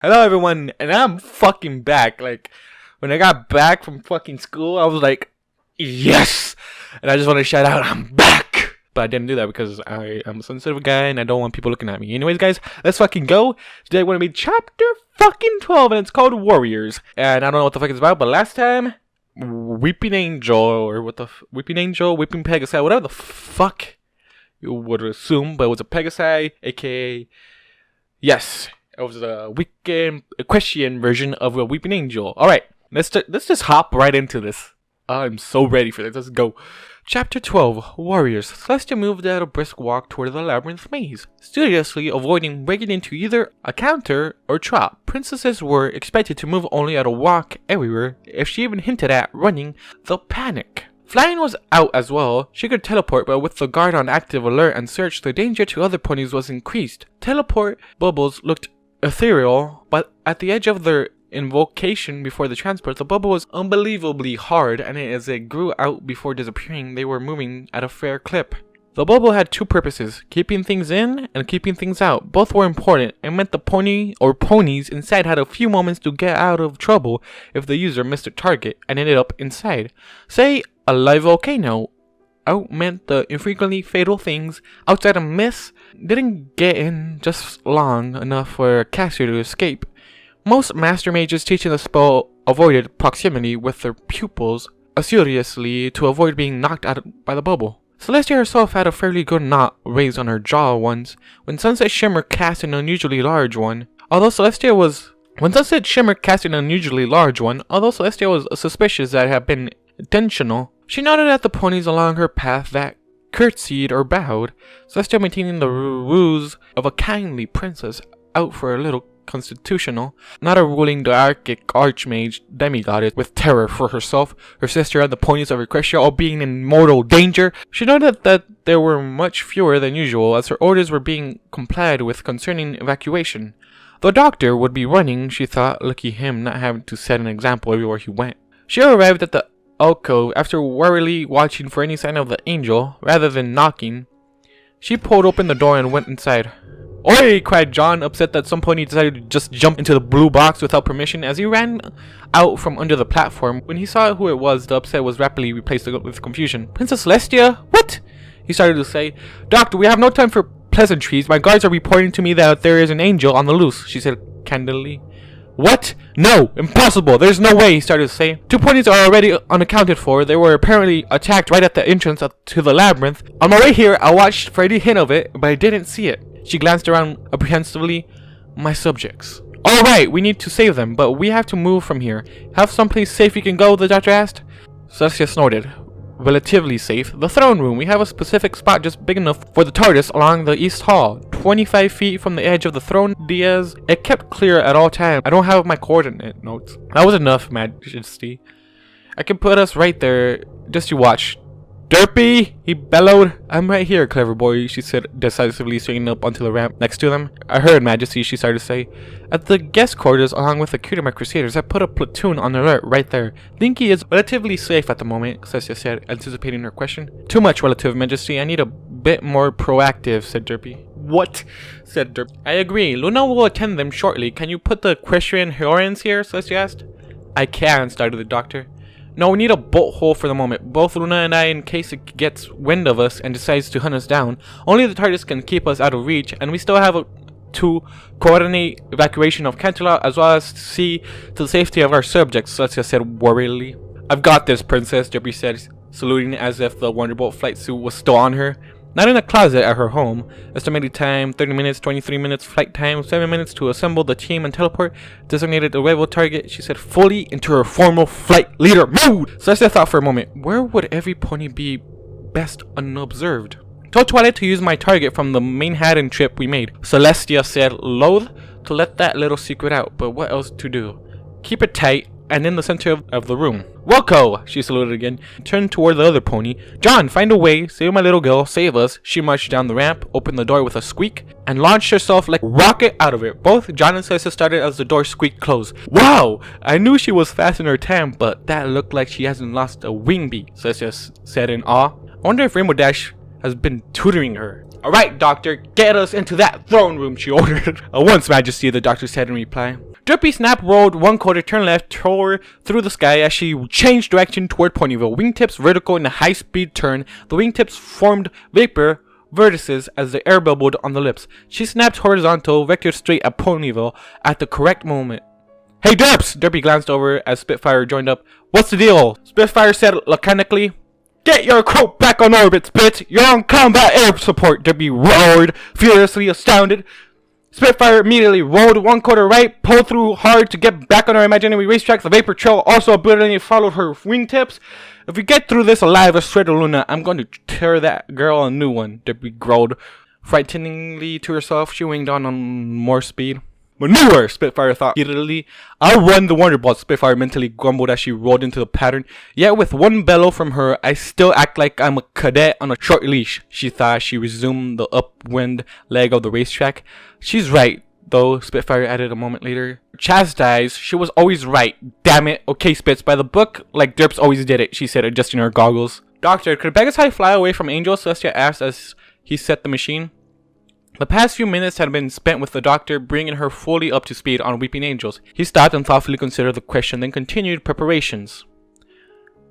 Hello everyone, and I'm fucking back. Like, when I got back from fucking school, I was like, yes! And I just want to shout out, I'm back! But I didn't do that because I am a sensitive guy and I don't want people looking at me. Anyways, guys, let's fucking go. Today we're gonna be chapter fucking 12, and it's called Warriors. And I don't know what the fuck it's about, but last time, Weeping Angel, or what the Weeping Angel, Weeping Pegasi, whatever the fuck you would assume, but it was a Pegasi, aka, yes. It was a weekend equestrian version of a Weeping Angel. Alright, let's just hop right into this. I'm so ready for this. Let's go. Chapter 12, Warriors. Celestia moved at a brisk walk toward the labyrinth maze, studiously avoiding breaking into either a counter or trap. Princesses were expected to move only at a walk everywhere. If she even hinted at running, they'll panic. Flying was out as well. She could teleport, but with the guard on active alert and search, the danger to other ponies was increased. Teleport bubbles looked ethereal, but at the edge of their invocation before the transport, the bubble was unbelievably hard, and as it grew out before disappearing, they were moving at a fair clip. The bubble had two purposes, keeping things in and keeping things out. Both were important. It meant the pony or ponies inside had a few moments to get out of trouble if the user missed a target and ended up inside. Say, a live volcano. Out meant the infrequently fatal things outside a miss didn't get in just long enough for a caster to escape. Most master mages teaching the spell avoided proximity with their pupils assiduously to avoid being knocked out by the bubble. Celestia herself had a fairly good knot raised on her jaw once when Sunset Shimmer cast an unusually large one. Although Celestia was suspicious that it had been intentional, she nodded at the ponies along her path that curtsied or bowed, Celestia maintaining the ruse of a kindly princess out for a little constitutional, not a ruling Darkic archmage demigoddess with terror for herself, her sister, and the ponies of Equestria all being in mortal danger. She noted that there were much fewer than usual as her orders were being complied with concerning evacuation. The doctor would be running, she thought, lucky him not having to set an example everywhere he went. She arrived at the alcove after warily watching for any sign of the angel, rather than knocking. She pulled open the door and went inside. "Oi!" cried John, upset that some pony decided to just jump into the blue box without permission as he ran out from under the platform. When he saw who it was, the upset was rapidly replaced with confusion. "Princess Celestia? What?" he started to say. "Doctor, we have no time for pleasantries. My guards are reporting to me that there is an angel on the loose," she said candidly. "What? No! Impossible! There's no way," he started to say. "Two ponies are already unaccounted for. They were apparently attacked right at the entrance to the labyrinth. On my way here, I watched for any hint of it, but I didn't see it." She glanced around apprehensively. "My subjects." "Alright, we need to save them, but we have to move from here. Have someplace safe we can go?" the doctor asked. Celestia snorted. "Relatively safe. The throne room. We have a specific spot just big enough for the TARDIS along the east hall. 25 feet from the edge of the throne, Diaz. It kept clear at all times. I don't have my coordinate notes." "That was enough, Majesty. I can put us right there. Just you watch." "Derpy!" he bellowed. "I'm right here, clever boy," she said decisively, swinging up onto the ramp next to them. "I heard, Majesty," she started to say. "At the guest quarters, along with the Cutermite Crusaders, I put a platoon on alert right there. Dinky is relatively safe at the moment," Celestia said, anticipating her question. "Too much relative, Majesty. I need a bit more proactive," said Derpy. "What?" said Derpy. "I agree. Luna will attend them shortly. Can you put the equestrian Horians here?" Celestia asked. "I can," started the doctor. "No, we need a bolt hole for the moment. Both Luna and I, in case it gets wind of us and decides to hunt us down. Only the TARDIS can keep us out of reach, and we still have to coordinate evacuation of Cantula as well as see to the safety of our subjects," Celestia said worriedly. "I've got this, Princess," Derpy said, saluting as if the Wonderbolt flight suit was still on her. Not in a closet at her home. Estimated time 30 minutes, 23 minutes. Flight time 7 minutes to assemble the team and teleport. Designated arrival target, she said, fully into her formal flight leader mood. Celestia thought for a moment. Where would every pony be best unobserved? "Told Twilight to use my target from the Manhattan trip we made," Celestia said, loath to let that little secret out, but what else to do? "Keep it tight and in the center of the room." "Wilco!" she saluted again, turned toward the other pony. "John, find a way. Save my little girl. Save us." She marched down the ramp, opened the door with a squeak, and launched herself like a rocket out of it. Both John and Celestia started as the door squeaked closed. "Wow! I knew she was fast in her time, but that looked like she hasn't lost a wing beat," Celestia said in awe. "I wonder if Rainbow Dash has been tutoring her." Alright, Doctor, get us into that throne room, she ordered. Once, Majesty, the doctor said in reply. Derpy snap rolled 1/4, turned left, tore through the sky as she changed direction toward Ponyville. Wingtips vertical in a high-speed turn. The wingtips formed vapor vertices as the air bubbled on the lips. She snapped horizontal, vectored straight at Ponyville at the correct moment. Hey, Derps! Derpy glanced over as Spitfire joined up. What's the deal? Spitfire said laconically. Get your crew back on orbit, Spit! You're on combat air support! Derpy roared, furiously astounded. Spitfire immediately rolled 1/4 right, pulled through hard to get back on our imaginary racetrack. The vapor trail also brilliantly followed her wingtips. If we get through this alive, I swear to Luna, I'm going to tear that girl a new one, Derpy growled. Frighteningly to herself, she winged on more speed. Manure, Spitfire thought heatedly. I'll run the Wonder Ball, Spitfire mentally grumbled as she rolled into the pattern. Yet with one bellow from her, I still act like I'm a cadet on a short leash, she thought as she resumed the upwind leg of the racetrack. She's right, though, Spitfire added a moment later. Chastised, she was always right. Damn it. Okay, Spitz, by the book, like Derps always did it, she said, adjusting her goggles. Doctor, could Pegasus fly away from Angel? Celestia asked as he set the machine. The past few minutes had been spent with the doctor, bringing her fully up to speed on Weeping Angels. He stopped and thoughtfully considered the question, then continued preparations.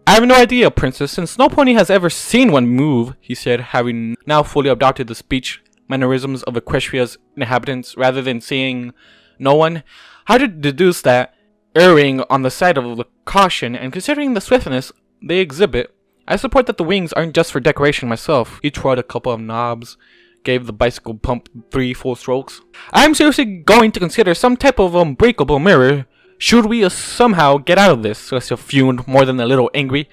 I have no idea, Princess, since no pony has ever seen one move, he said, having now fully adopted the speech mannerisms of Equestria's inhabitants, rather than seeing no one. How to deduce that, erring on the side of the caution, and considering the swiftness they exhibit, I support that the wings aren't just for decoration myself. He tried a couple of knobs, gave the bicycle pump 3 full strokes. I'm seriously going to consider some type of unbreakable mirror. Should we somehow get out of this? Celestia fumed, more than a little angry.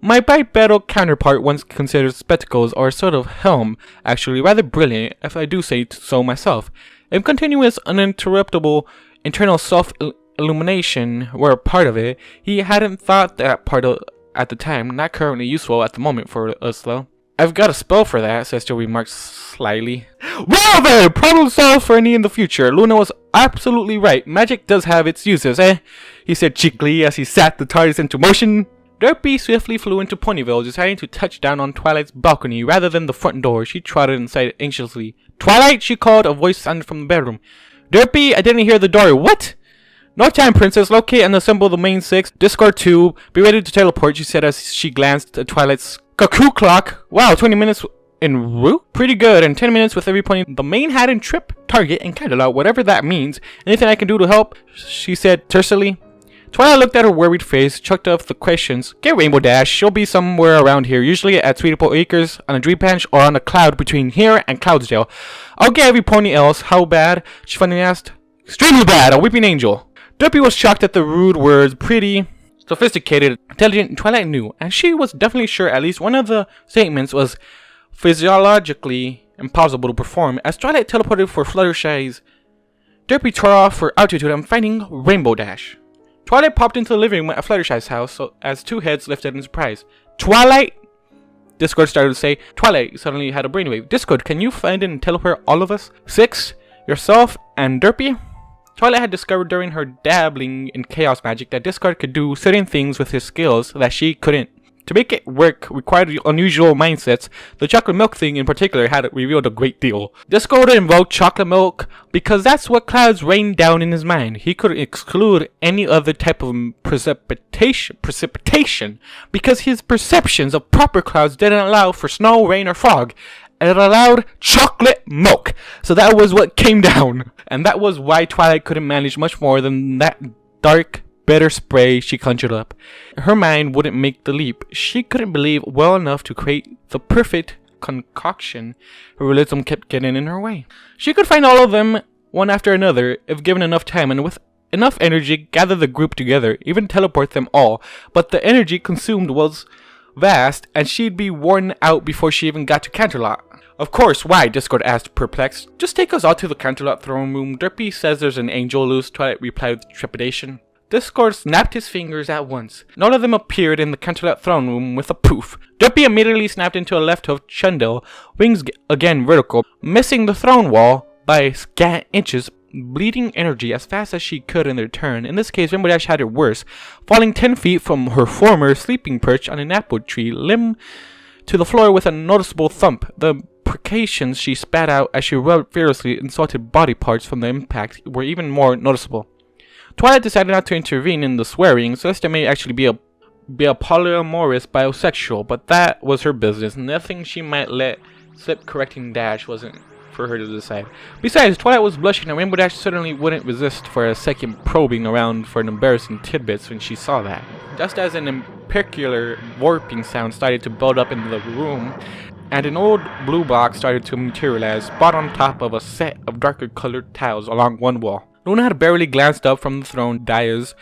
My bipedal counterpart once considered spectacles or a sort of helm, actually rather brilliant, if I do say so myself. If continuous, uninterruptible internal self-illumination were a part of it, he hadn't thought that part of at the time, not currently useful at the moment for us though. I've got a spell for that, Celestia remarked slyly. Well then, problem solved for any in the future. Luna was absolutely right. Magic does have its uses, eh? He said cheekily as he sat the TARDIS into motion. Derpy swiftly flew into Ponyville, deciding to touch down on Twilight's balcony rather than the front door. She trotted inside anxiously. Twilight, she called, a voice sounded from the bedroom. Derpy, I didn't hear the door. What? No time, Princess. Locate and assemble the main 6. Discard 2. Be ready to teleport, she said as she glanced at Twilight's cuckoo clock. Wow, 20 minutes en route? Pretty good, and 10 minutes with every pony. The main hat and trip, target, and Cadillac, whatever that means. Anything I can do to help? She said tersely. Twilight looked at her worried face, chucked off the questions. Get Rainbow Dash. She'll be somewhere around here, usually at Sweetapple Acres, on a dream bench, or on a cloud between here and Cloudsdale. I'll get every pony else. How bad? She finally asked. Extremely bad, a weeping angel. Derpy was shocked at the rude words. Pretty sophisticated, intelligent, Twilight knew, and she was definitely sure at least one of the statements was physiologically impossible to perform. As Twilight teleported for Fluttershy's, Derpy tore off for altitude and finding Rainbow Dash. Twilight popped into the living room at Fluttershy's house as 2 heads lifted in surprise. Twilight! Discord started to say. Twilight suddenly had a brainwave. Discord, can you find and teleport all of us? 6, yourself, and Derpy? Twilight had discovered during her dabbling in chaos magic that Discord could do certain things with his skills that she couldn't. To make it work required unusual mindsets. The chocolate milk thing in particular had revealed a great deal. Discord invoked chocolate milk because that's what clouds rained down in his mind. He could exclude any other type of precipitation because his perceptions of proper clouds didn't allow for snow, rain, or fog. It allowed chocolate milk. So that was what came down. And that was why Twilight couldn't manage much more than that dark, bitter spray she conjured up. Her mind wouldn't make the leap. She couldn't believe well enough to create the perfect concoction. Her realism kept getting in her way. She could find all of them, one after another, if given enough time and with enough energy, gather the group together, even teleport them all. But the energy consumed was vast, and she'd be worn out before she even got to Canterlot. Of course, why? Discord asked, perplexed. Just take us all to the Canterlot throne room. Derpy says there's an angel loose, Twilight replied with trepidation. Discord snapped his fingers at once. None of them appeared in the Canterlot throne room with a poof. Derpy immediately snapped into a left hoof Chundle, wings again vertical, missing the throne wall by scant inches, bleeding energy as fast as she could in their turn. In this case, Rainbow Dash had it worse, falling 10 feet from her former sleeping perch on an apple tree limb to the floor with a noticeable thump. The imprecations she spat out as she rubbed furiously insulted body parts from the impact were even more noticeable. Twilight decided not to intervene in the swearing. Celestia may actually be a polyamorous bisexual, but that was her business. Nothing she might let slip correcting Dash wasn't for her to decide. Besides, Twilight was blushing and Rainbow Dash certainly wouldn't resist for a second probing around for an embarrassing tidbits when she saw that. Just as an peculiar warping sound started to build up into the room, and an old blue box started to materialize, spot on top of a set of darker colored tiles along one wall. Luna had barely glanced up from the throne dais.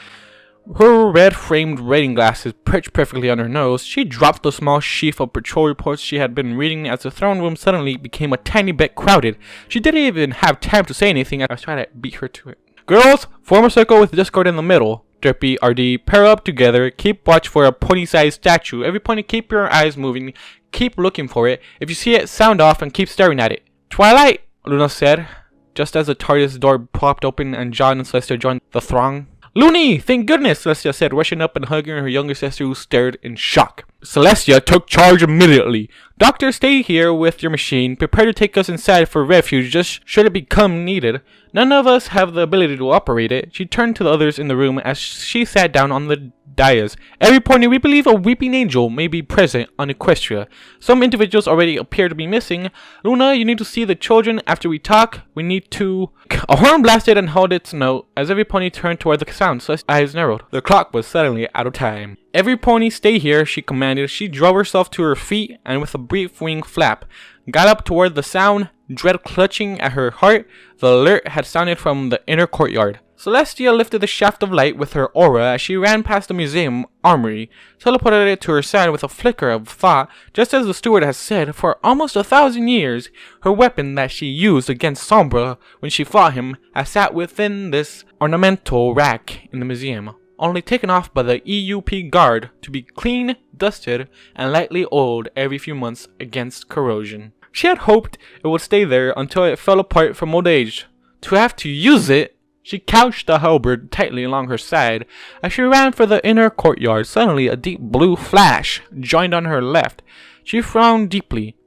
Her red-framed reading glasses perched perfectly on her nose. She dropped the small sheaf of patrol reports she had been reading as the throne room suddenly became a tiny bit crowded. She didn't even have time to say anything as Twilight beat her to it. Girls, form a circle with Discord in the middle. Derpy, RD, pair up together. Keep watch for a pony-sized statue. Every pony, keep your eyes moving. Keep looking for it. If you see it, sound off and keep staring at it. Twilight, Luna said, just as the TARDIS door popped open and John and Celestia joined the throng. Looney, thank goodness, Celestia said, rushing up and hugging her younger sister who stared in shock. Celestia took charge immediately. Doctor, stay here with your machine. Prepare to take us inside for refuge just should it become needed. None of us have the ability to operate it. She turned to the others in the room as she sat down on the dais. Every pony, we believe a weeping angel may be present on Equestria. Some individuals already appear to be missing. Luna, you need to see the children after we talk. We need to... A horn blasted and held its note as every pony turned toward the sound. Celestia's eyes narrowed. The clock was suddenly out of time. Every pony stay here, she commanded. She drove herself to her feet and with a brief wing flap, got up toward the sound, dread clutching at her heart. The alert had sounded from the inner courtyard. Celestia lifted the shaft of light with her aura as she ran past the museum armory, teleported it to her side with a flicker of thought. Just as the steward had said, for almost 1,000 years, her weapon that she used against Sombra when she fought him has sat within this ornamental rack in the museum, only taken off by the EUP guard to be clean, dusted, and lightly oiled every few months against corrosion. She had hoped it would stay there until it fell apart from old age. To have to use it, she couched the halberd tightly along her side. As she ran for the inner courtyard, suddenly a deep blue flash joined on her left. She frowned deeply.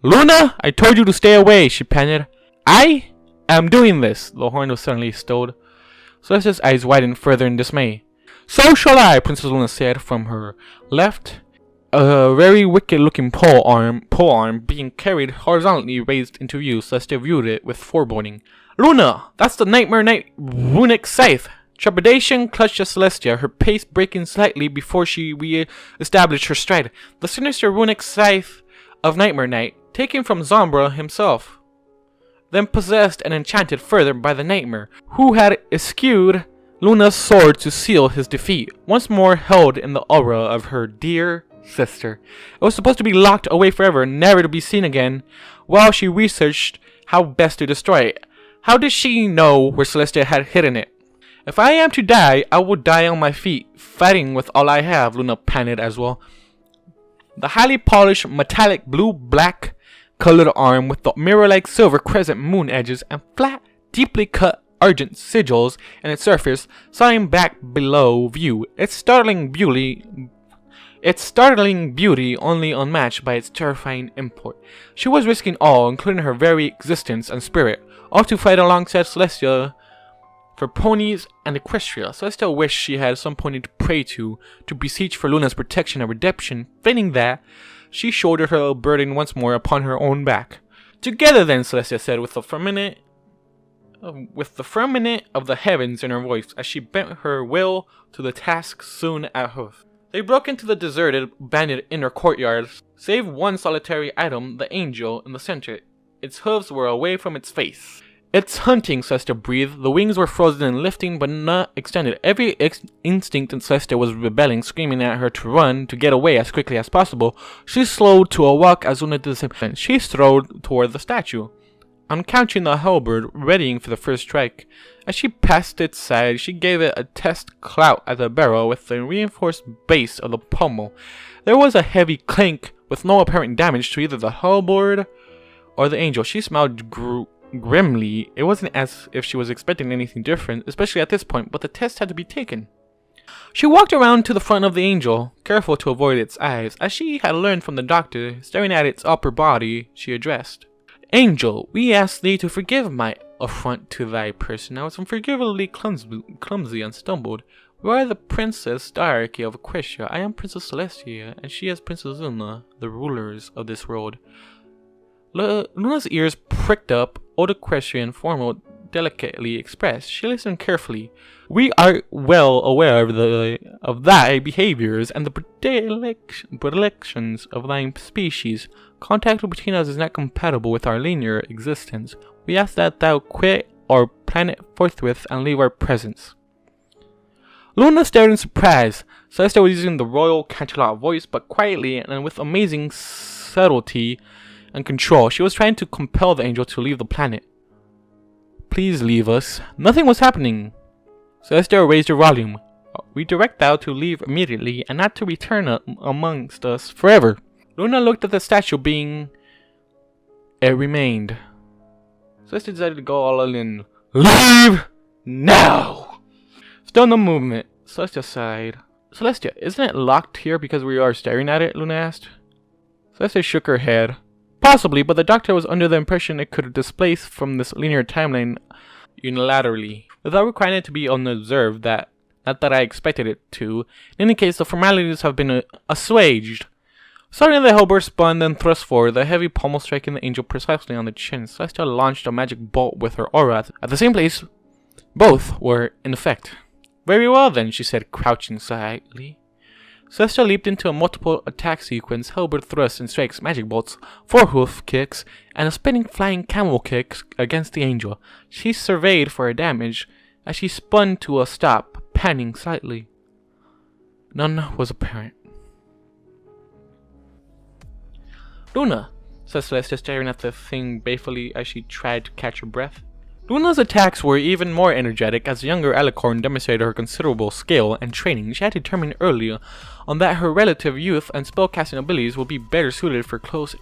Luna, I told you to stay away, she panted. I am doing this. The horn was suddenly stilled. Celestia's eyes widened further in dismay. So shall I, Princess Luna said from her left. A very wicked-looking pole arm being carried horizontally raised into view. Celestia viewed it with foreboding. Luna, that's the Nightmare Knight runic scythe. Trepidation clutched at Celestia, her pace breaking slightly before she re-established her stride. The sinister runic scythe of Nightmare Knight, taken from Sombra himself, then possessed and enchanted further by the Nightmare, who had eschewed Luna's sword to seal his defeat, once more held in the aura of her dear sister. It was supposed to be locked away forever, never to be seen again, while she researched how best to destroy it. How did she know where Celestia had hidden it? If I am to die, I will die on my feet, fighting with all I have, Luna panted as well. The highly polished, metallic blue-black colored arm with the mirror-like silver crescent moon edges and flat, deeply cut argent sigils in its surface, sliding back below view. Its startling beauty only unmatched by its terrifying import. She was risking all, including her very existence and spirit, all to fight alongside Celestia for ponies and Equestria. Celestia wished she had some pony to pray to beseech for Luna's protection and redemption. Failing that, she shouldered her burden once more upon her own back. Together then, Celestia said with the firmament of the heavens in her voice, as she bent her will to the task soon at hand. They broke into the deserted, abandoned inner courtyard, save one solitary item, the angel, in the center. Its hooves were away from its face. It's hunting, Celestia breathed. The wings were frozen and lifting, but not extended. Every instinct in Celestia was rebelling, screaming at her to run, to get away as quickly as possible. She slowed to a walk as Luna did the same. She strode toward the statue, uncouching the halberd, readying for the first strike. As she passed its side, she gave it a test clout at the barrel with the reinforced base of the pommel. There was a heavy clink with no apparent damage to either the halberd or the angel. She smiled grimly. It wasn't as if she was expecting anything different, especially at this point, but the test had to be taken. She walked around to the front of the angel, careful to avoid its eyes. As she had learned from the doctor, staring at its upper body, she addressed, "Angel, we ask thee to forgive my affront to thy person. I was unforgivably clumsy and stumbled. We are the Princess Diarchy of Equestria. I am Princess Celestia, and she is Princess Luna, the rulers of this world." Luna's ears pricked up, old equestrian, formal, delicately expressed. She listened carefully. "We are well aware of thy behaviors and the predilections of thy species. Contact between us is not compatible with our linear existence. We ask that thou quit our planet forthwith and leave our presence." Luna stared in surprise. Celestia was using the royal Canterlot voice, but quietly and with amazing subtlety and control. She was trying to compel the angel to leave the planet. "Please leave us." Nothing was happening. Celestia raised her volume. "We direct thou to leave immediately and not to return amongst us forever." Luna looked at the statue being. It remained. Celestia decided to go all in. "Leave now!" Still no movement. Celestia sighed. "Celestia, isn't it locked here because we are staring at it?" Luna asked. Celestia shook her head. "Possibly, but the doctor was under the impression it could displace from this linear timeline unilaterally, without requiring it to be unobserved. Not that I expected it to. In any case, the formalities have been assuaged." Suddenly the halberd spun, then thrust forward, the heavy pommel striking the angel precisely on the chin. Celestia launched a magic bolt with her aura at the same place. Both were in effect. "Very well then," she said, crouching slightly. Celestia leaped into a multiple attack sequence, halberd thrusts and strikes, magic bolts, 4 hoof kicks, and a spinning flying camel kick against the angel. She surveyed for her damage as she spun to a stop, panting slightly. None was apparent. "Luna," said Celestia, staring at the thing balefully as she tried to catch her breath. Luna's attacks were even more energetic as the younger Alicorn demonstrated her considerable skill and training. She had determined early on that her relative youth and spellcasting abilities would be better suited for close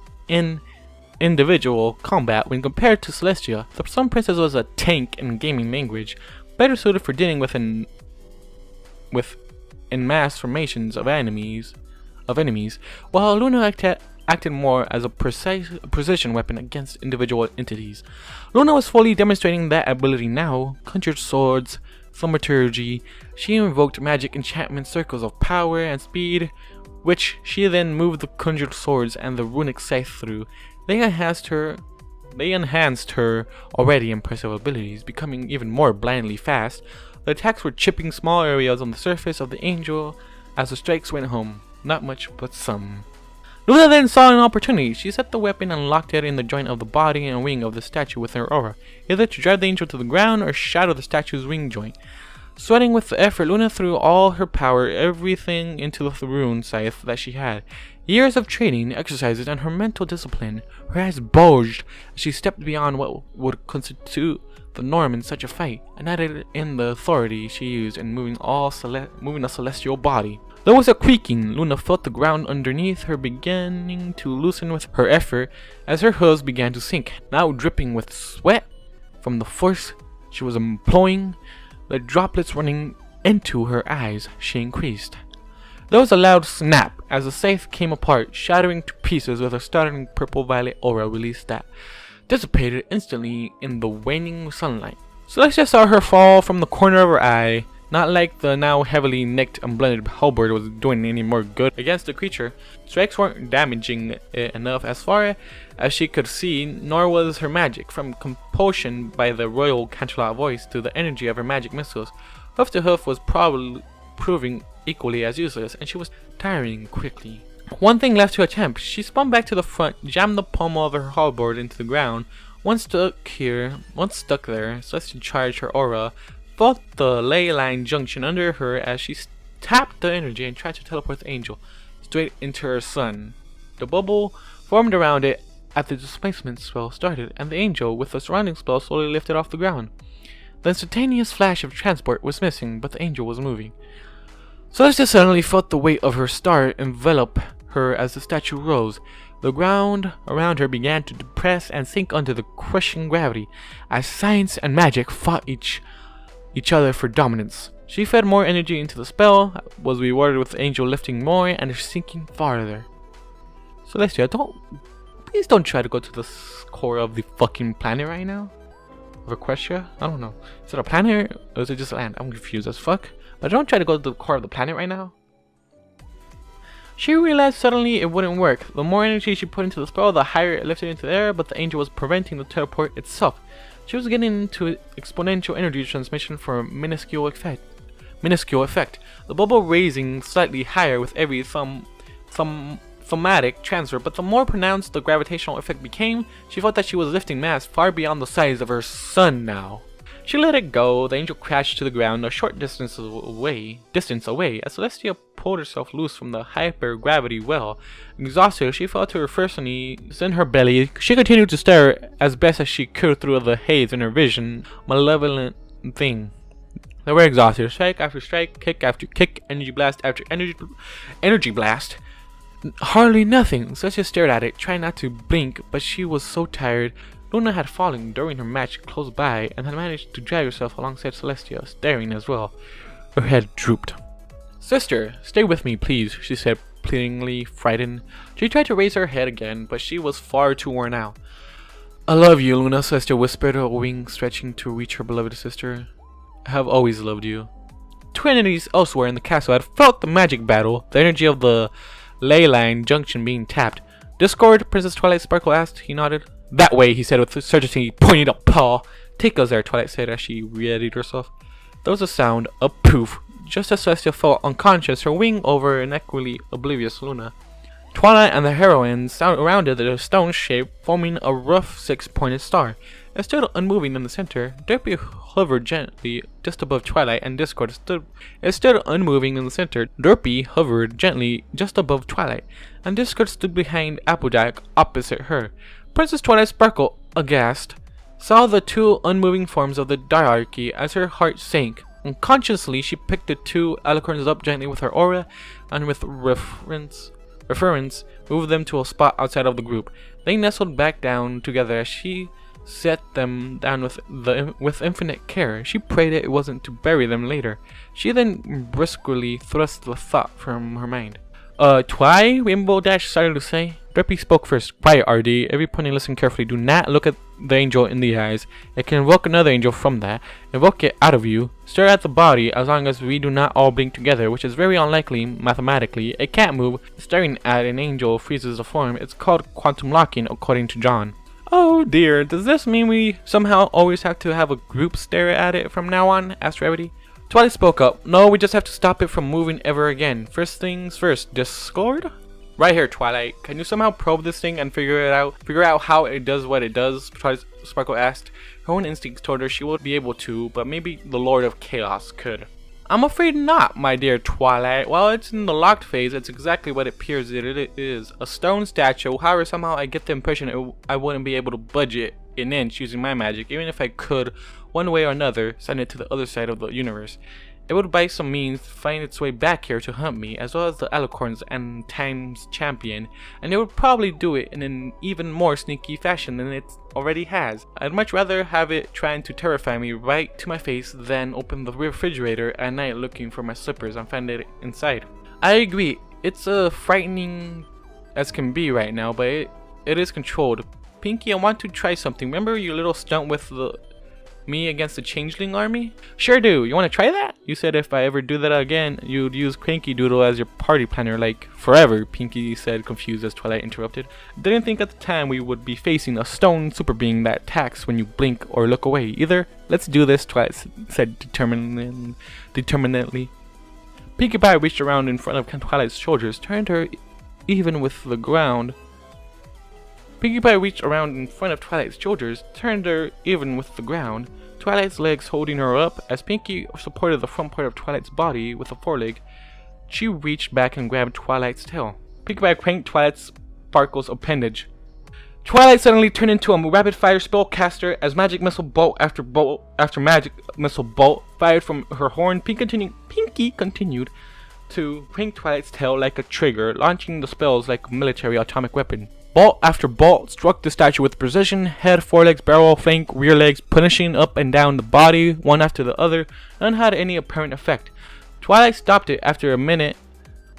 individual combat when compared to Celestia. The Sun Princess was a tank in gaming language, better suited for dealing with in mass formations of enemies, while Luna acted more as a precision weapon against individual entities. Luna was fully demonstrating that ability now. Conjured swords, thaumaturgy. She invoked magic enchantment circles of power and speed, which she then moved the conjured swords and the runic scythe through. They enhanced her already impressive abilities, becoming even more blindly fast. The attacks were chipping small areas on the surface of the angel as the strikes went home. Not much, but some. Luna then saw an opportunity. She set the weapon and locked it in the joint of the body and wing of the statue with her aura, either to drive the angel to the ground or shatter the statue's wing joint. Sweating with the effort, Luna threw all her power, everything, into the rune scythe that she had. Years of training, exercises, and her mental discipline. Her eyes bulged as she stepped beyond what would constitute the norm in such a fight, and added in the authority she used in moving a celestial body. There was a creaking. Luna felt the ground underneath her beginning to loosen with her effort as her hooves began to sink, now dripping with sweat from the force she was employing. The droplets running into her eyes, she increased. There was a loud snap as the scythe came apart, shattering to pieces with a startling purple-violet aura released that dissipated instantly in the waning sunlight. Celestia saw her fall from the corner of her eye. Not like the now heavily nicked and blended halberd was doing any more good against the creature. Strikes weren't damaging it enough as far as she could see, nor was her magic. From compulsion by the royal Canterlot voice to the energy of her magic missiles, hoof to hoof was probably proving equally as useless, and she was tiring quickly. One thing left to attempt. She spun back to the front, jammed the pommel of her halberd into the ground. Once stuck there, Celestia charged her aura, felt the ley line junction under her as she tapped the energy and tried to teleport the angel straight into her sun. The bubble formed around it at the displacement spell started, and the angel, with the surrounding spell, slowly lifted off the ground. The instantaneous flash of transport was missing, but the angel was moving. Celestia suddenly felt the weight of her star envelop her as the statue rose. The ground around her began to depress and sink under the crushing gravity as science and magic fought each each other for dominance. She fed more energy into the spell, was rewarded with the angel lifting more and sinking farther. Celestia, please don't try to go to the core of the fucking planet right now. Of Equestria? I don't know. Is it a planet or is it just land? I'm confused as fuck. But don't try to go to the core of the planet right now. She realized suddenly it wouldn't work. The more energy she put into the spell, the higher it lifted into the air, but the angel was preventing the teleport itself. She was getting into exponential energy transmission for a minuscule effect. The bubble raising slightly higher with every thematic transfer, but the more pronounced the gravitational effect became, she felt that she was lifting mass far beyond the size of her sun now. She let it go. The angel crashed to the ground a short distance away as Celestia pulled herself loose from the hyper-gravity well. Exhausted, she fell to her first knees in her belly. She continued to stare as best as she could through the haze in her vision. Malevolent thing. They were exhausted. Strike after strike, kick after kick, energy blast after energy blast. Hardly nothing. Celestia stared at it, trying not to blink, but she was so tired. Luna had fallen during her match close by and had managed to drag herself alongside Celestia, staring as well. Her head drooped. Sister, stay with me, please, she said, pleadingly, frightened. She tried to raise her head again, but she was far too worn out. I love you, Luna, Celestia whispered, her wings stretching to reach her beloved sister. I have always loved you. Two entities elsewhere in the castle had felt the magic battle, the energy of the ley line junction being tapped. Discord, Princess Twilight Sparkle asked. He nodded. That way, he said with certainty, pointing up paw. Take us there, Twilight said as she readied herself. There was a sound, a poof. Just as Celestia fell unconscious, her wing over an equally oblivious Luna. Twilight and the heroine surrounded the stone shape, forming a rough six-pointed star. It stood unmoving in the center. Derpy hovered gently just above Twilight, and Discord stood unmoving in the center. Derpy hovered gently just above Twilight, and Discord stood behind Applejack opposite her. Princess Twilight Sparkle, aghast, saw the two unmoving forms of the diarchy as her heart sank. Unconsciously, she picked the two alicorns up gently with her aura, and with reference moved them to a spot outside of the group. They nestled back down together as she set them down with infinite care. She prayed it wasn't to bury them later. She then briskly thrust the thought from her mind. Twy? Rainbow Dash started to say. Derpy spoke first. Quiet, RD. Every pony listen carefully. Do not look at the angel in the eyes. It can invoke another angel from that. Invoke it out of you. Stare at the body as long as we do not all blink together, which is very unlikely mathematically. It can't move. Staring at an angel freezes the form. It's called quantum locking, according to John. Oh dear, does this mean we somehow always have to have a group stare at it from now on? Asked Rarity. Twilight spoke up. No, we just have to stop it from moving ever again. First things first, Discord? Right here, Twilight. Can you somehow probe this thing and figure out how it does what it does? Twilight Sparkle asked. Her own instincts told her she would be able to, but maybe the Lord of Chaos could. I'm afraid not, my dear Twilight. While it's in the locked phase, it's exactly what it appears it is. A stone statue. However, somehow I get the impression I wouldn't be able to budge it an inch using my magic, even if I could, one way or another, send it to the other side of the universe. It would by some means find its way back here to hunt me, as well as the alicorns and Time's champion, and it would probably do it in an even more sneaky fashion than it already has. I'd much rather have it trying to terrify me right to my face than open the refrigerator at night looking for my slippers and find it inside. I agree, it's frightening as can be right now, but it is controlled. Pinky, I want to try something. Remember your little stunt with me against the changeling army? Sure do. You want to try that? You said if I ever do that again, you'd use Cranky Doodle as your party planner like forever, Pinky said, confused as Twilight interrupted. Didn't think at the time we would be facing a stone super being that attacks when you blink or look away either. Let's do this, Twilight said determinedly. Pinkie Pie reached around in front of Twilight's shoulders, turned her even with the ground. Pinkie Pie reached around in front of Twilight's shoulders, turned her even with the ground, Twilight's legs holding her up. As Pinkie supported the front part of Twilight's body with a foreleg, she reached back and grabbed Twilight's tail. Pinkie Pie cranked Twilight's Sparkle's appendage. Twilight suddenly turned into a rapid-fire spellcaster as magic missile bolt after magic missile bolt fired from her horn. Pinkie continued to crank Twilight's tail like a trigger, launching the spells like a military atomic weapon. Bolt after bolt struck the statue with precision, head, forelegs, barrel, flank, rear legs, punishing up and down the body, one after the other, none had any apparent effect. Twilight stopped it after a minute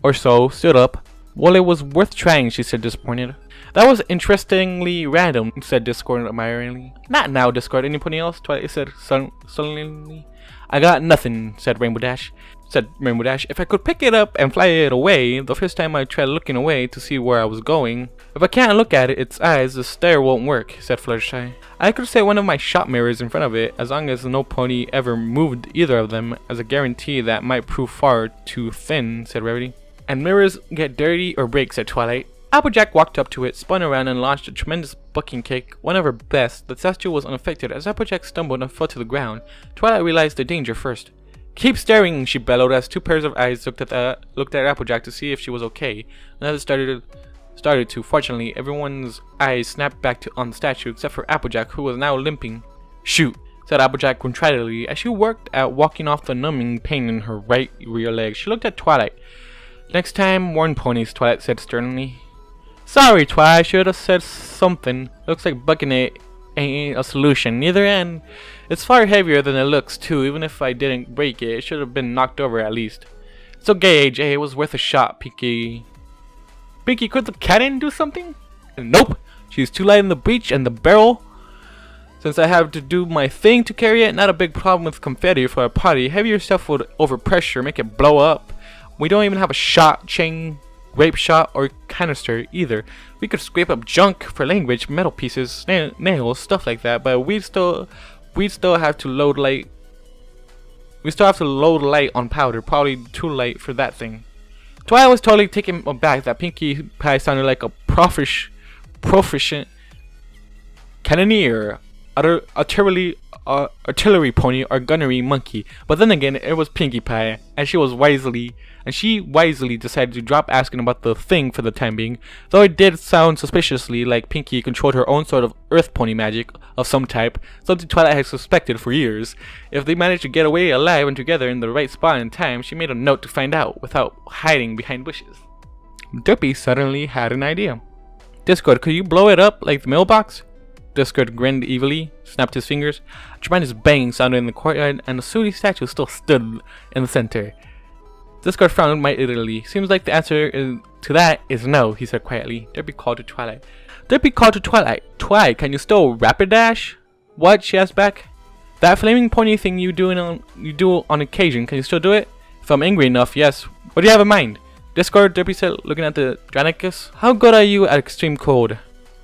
or so, stood up. Well, it was worth trying, she said, disappointed. That was interestingly random, said Discord admiringly. Not now, Discord. Anybody else? Twilight said sullenly. I got nothing, said Rainbow Dash. If I could pick it up and fly it away, the first time I tried looking away to see where I was going. If I can't look at it, its eyes, the stare won't work, said Fluttershy. I could set one of my shop mirrors in front of it, as long as no pony ever moved either of them, as a guarantee that might prove far too thin, said Rarity. And mirrors get dirty or break, said Twilight. Applejack walked up to it, spun around, and launched a tremendous bucking kick, one of her best. The statue was unaffected. As Applejack stumbled and fell to the ground, Twilight realized the danger first. Keep staring, she bellowed as two pairs of eyes looked at Applejack to see if she was okay. Another started to. Fortunately, everyone's eyes snapped back on the statue except for Applejack, who was now limping. Shoot, said Applejack contritely as she worked at walking off the numbing pain in her right rear leg. She looked at Twilight. Next time, warn ponies, Twilight said sternly. Sorry, Twilight, I should have said something. Looks like bucking it ain't a solution. Neither end. It's far heavier than it looks, too. Even if I didn't break it, it should have been knocked over at least. It's okay, AJ. It was worth a shot, Pinky. Pinky, could the cannon do something? Nope. She's too light in the breech and the barrel. Since I have to do my thing to carry it, not a big problem with confetti for a party. Heavier stuff would overpressure, make it blow up. We don't even have a shot, chain, grape shot, or canister either. We could scrape up junk for language, metal pieces, nails, stuff like that, but we'd still have to load light. We still have to load light on powder, probably too light for that thing. Twilight was totally taken aback that Pinkie Pie sounded like a proficient cannoneer, artillery pony, or gunnery monkey. But then again, it was Pinkie Pie, and she wisely decided to drop asking about the thing for the time being, though it did sound suspiciously like Pinkie controlled her own sort of earth pony magic of some type, something Twilight had suspected for years. If they managed to get away alive and together in the right spot in time, she made a note to find out, without hiding behind bushes. Derpy suddenly had an idea. Discord, could you blow it up like the mailbox? Discord grinned evilly, snapped his fingers. A tremendous bang sounded in the courtyard, and the sooty statue still stood in the center. Discord frowned mightily. Seems like the answer to that is no, he said quietly. Derpy called to Twilight. Twilight, can you still rapid dash? What? She asked back. That flaming pony thing you do on occasion, can you still do it? If I'm angry enough, yes. What do you have in mind? Discord, Derpy said, looking at the Dranicus. How good are you at extreme cold?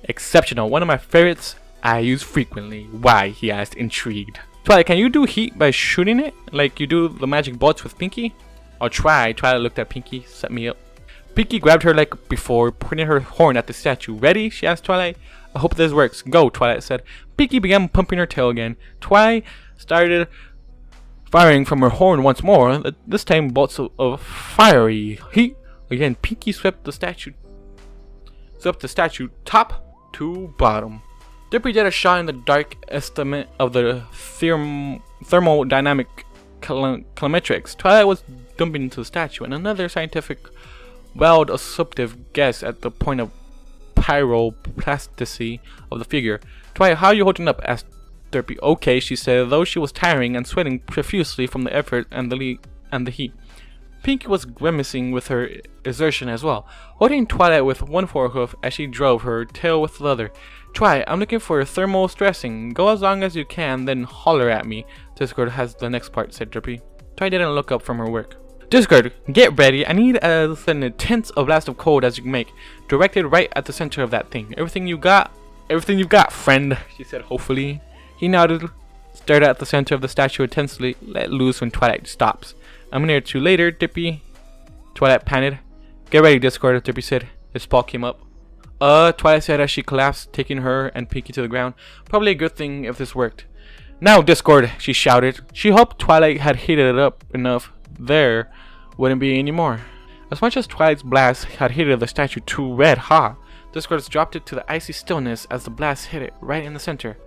Exceptional. One of my favorites I use frequently. Why? He asked, intrigued. Twilight, can you do heat by shooting it? Like you do the magic bolts with Pinkie? I'll try. Twilight looked at Pinkie, set me up. Pinkie grabbed her like before, pointing her horn at the statue. Ready? She asked Twilight. I hope this works. Go, Twilight said. Pinkie began pumping her tail again. Twilight started firing from her horn once more, this time bolts of fiery heat. Again, Pinkie swept the statue top to bottom. Derpy did a shot in the dark estimate of the thermodynamic calorimetrics. Twilight was dumping into the statue, and another scientific, well-assumptive guess at the point of pyroplasticity of the figure. Twilight, how are you holding up? Asked Derpy. Okay, she said, though she was tiring and sweating profusely from the effort and the heat. Pinkie was grimacing with her exertion as well, holding Twilight with one forehoof as she drove her tail with the other. Twilight, I'm looking for thermal stressing. Go as long as you can, then holler at me. Discord has the next part, said Derpy. Twilight didn't look up from her work. Discord, get ready. I need as intense a blast of cold as you can make, directed right at the center of that thing. Everything you've got, friend, she said hopefully. He nodded, stared at the center of the statue intensely, let loose when Twilight stops. I'm near to later, Derpy. Twilight panted. Get ready, Discord, Derpy said. His paw came up. Twilight said as she collapsed, taking her and Pinkie to the ground. Probably a good thing if this worked. Now, Discord, she shouted. She hoped Twilight had heated it up enough there wouldn't be any more. As much as Twilight's blast had heated the statue to red hot, Discord dropped it to the icy stillness as the blast hit it right in the center.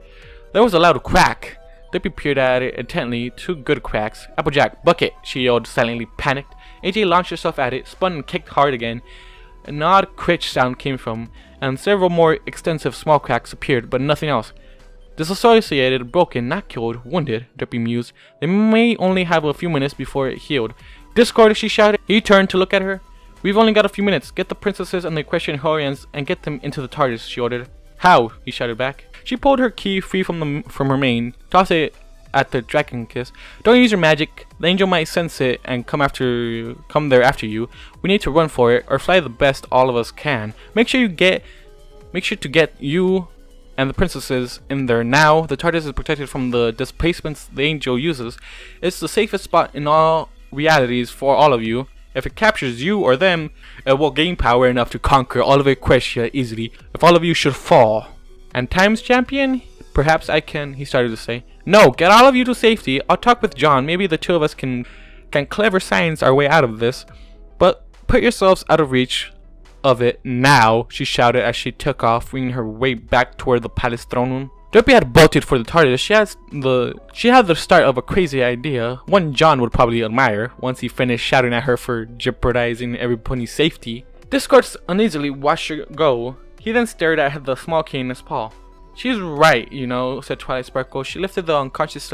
There was a loud crack. Derpy peered at it intently. 2 good cracks. Applejack, bucket, she yelled, silently panicked. AJ launched herself at it, spun and kicked hard again. An odd critch sound came from and several more extensive small cracks appeared, but nothing else. Disassociated, broken, not killed, wounded, Derpy mused. They may only have a few minutes before it healed. Discord, she shouted. He turned to look at her. We've only got a few minutes. Get the princesses and the equestrian Horians and get them into the TARDIS, she ordered. How? He shouted back. She pulled her key free from her mane, tossed it at the dragon kiss. Don't use your magic. The angel might sense it and come there after you. We need to run for it or fly the best all of us can. Make sure to get you and the princesses in there now. The TARDIS is protected from the displacements the angel uses. It's the safest spot in all realities for all of you. If it captures you or them, it will gain power enough to conquer all of Equestria easily. If all of you should fall. And Times Champion? Perhaps I can, he started to say. No, get all of you to safety. I'll talk with John. Maybe the two of us can clever science our way out of this. But put yourselves out of reach of it now, she shouted as she took off, winging her way back toward the palace throne room. Derpy had bolted for the TARDIS. She had the start of a crazy idea, one John would probably admire, once he finished shouting at her for jeopardizing everybody's safety. Discord uneasily watched her go. He then stared at the small key in his paw. She's right, you know, said Twilight Sparkle. She lifted the unconscious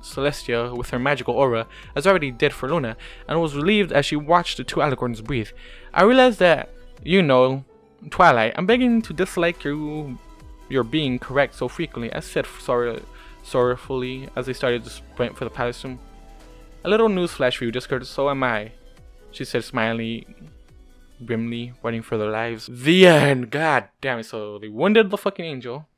Celestia with her magical aura, as already did for Luna, and was relieved as she watched the two Alicorns breathe. I realized that, you know, Twilight, I'm beginning to dislike your being correct so frequently, I said sorrowfully as they started to sprint for the palace room. A little newsflash for you, Discord, so am I, she said, smiling grimly, running for their lives. The end. God damn it. So they wounded the fucking angel.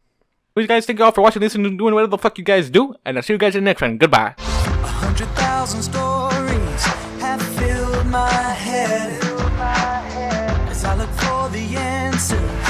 Please guys, thank you all for watching this and doing whatever the fuck you guys do, and I'll see you guys in the next one. Goodbye. 100,000 stories have filled my head as I look for the answer.